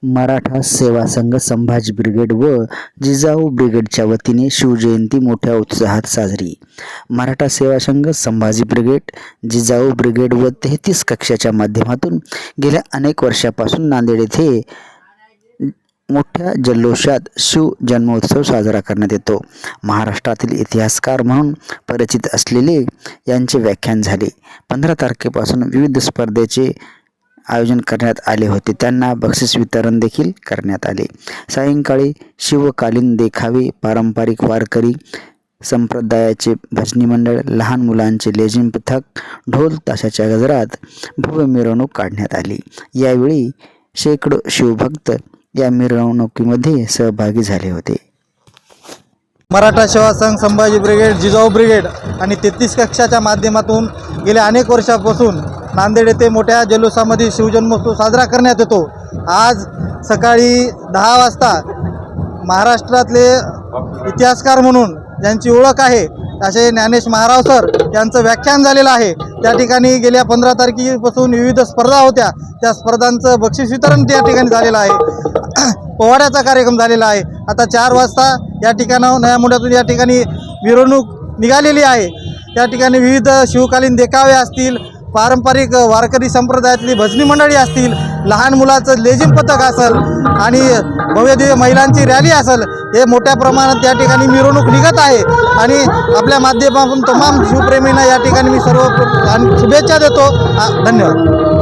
मराठा सेवा संघ संभाजी ब्रिगेड व जिजाऊ ब्रिगेडच्या वतीने शिवजयंती मोठ्या उत्साहात साजरी। मराठा सेवा संघ संभाजी ब्रिगेड, जिजाऊ ब्रिगेड व 33 कक्षाच्या माध्यमातून गेल्या अनेक वर्षापासून नांदेड येथे मोठ्या जल्लोषात शिव जन्मोत्सव साजरा करण्यात येतो। महाराष्ट्रातील इतिहासकार म्हणून परिचित असलेले यांचे व्याख्यान झाले। 15 तारखेपासून विविध स्पर्धेचे आयोजन करण्यात आले होते। त्यांना बक्षीस वितरण देखील करण्यात आले। सायंकाळी शिवकालीन देखावे, पारंपरिक वारकरी संप्रदायाचे भजनी मंडळ, लहान मुलांचे लेझिम पथक, ढोल ताशाच्या गजरात भव्य मिरवणूक काढण्यात आली। यावेळी शेकडो शिवभक्त या मिरवणुकीमध्ये सहभागी झाले होते। मराठा सेवा संघ संभाजी ब्रिगेड, जिजाऊ ब्रिगेड आणि 33 कक्षाच्या माध्यमातून गेल्या अनेक वर्षापासून नांदेड येथे मोठ्या जल्लोषामध्ये शिवजन्मोत्सव साजरा करण्यात येतो। आज सकाळी 10 वाजता महाराष्ट्रातले इतिहासकार म्हणून ज्यांची ओळख आहे असे ज्ञानेश महाराव सर यांचं व्याख्यान झालेलं आहे। त्या ठिकाणी गेल्या 15 तारखेपासून विविध स्पर्धा होत्या, त्या स्पर्धांचं बक्षीस वितरण त्या ठिकाणी झालेलं आहे। पोवाड्याचा कार्यक्रम झालेला आहे। आता 4 वाजता या ठिकाणाहून नया मुंड्यातून या ठिकाणी मिरवणूक निघालेली आहे। त्या ठिकाणी विविध शिवकालीन देखावे असतील, पारंपरिक वारकरी संप्रदायातली भजनी मंडळी असतील, लहान मुलाचं लेझिम पथक असेल आणि भव्यदिव्य महिलांची रॅली असेल, हे मोठ्या प्रमाणात या ठिकाणी मिरवणूक निघत आहे। आणि आपल्या माध्यमातून तमाम शिवप्रेमींना या ठिकाणी मी सर्व शुभेच्छा देतो। धन्यवाद।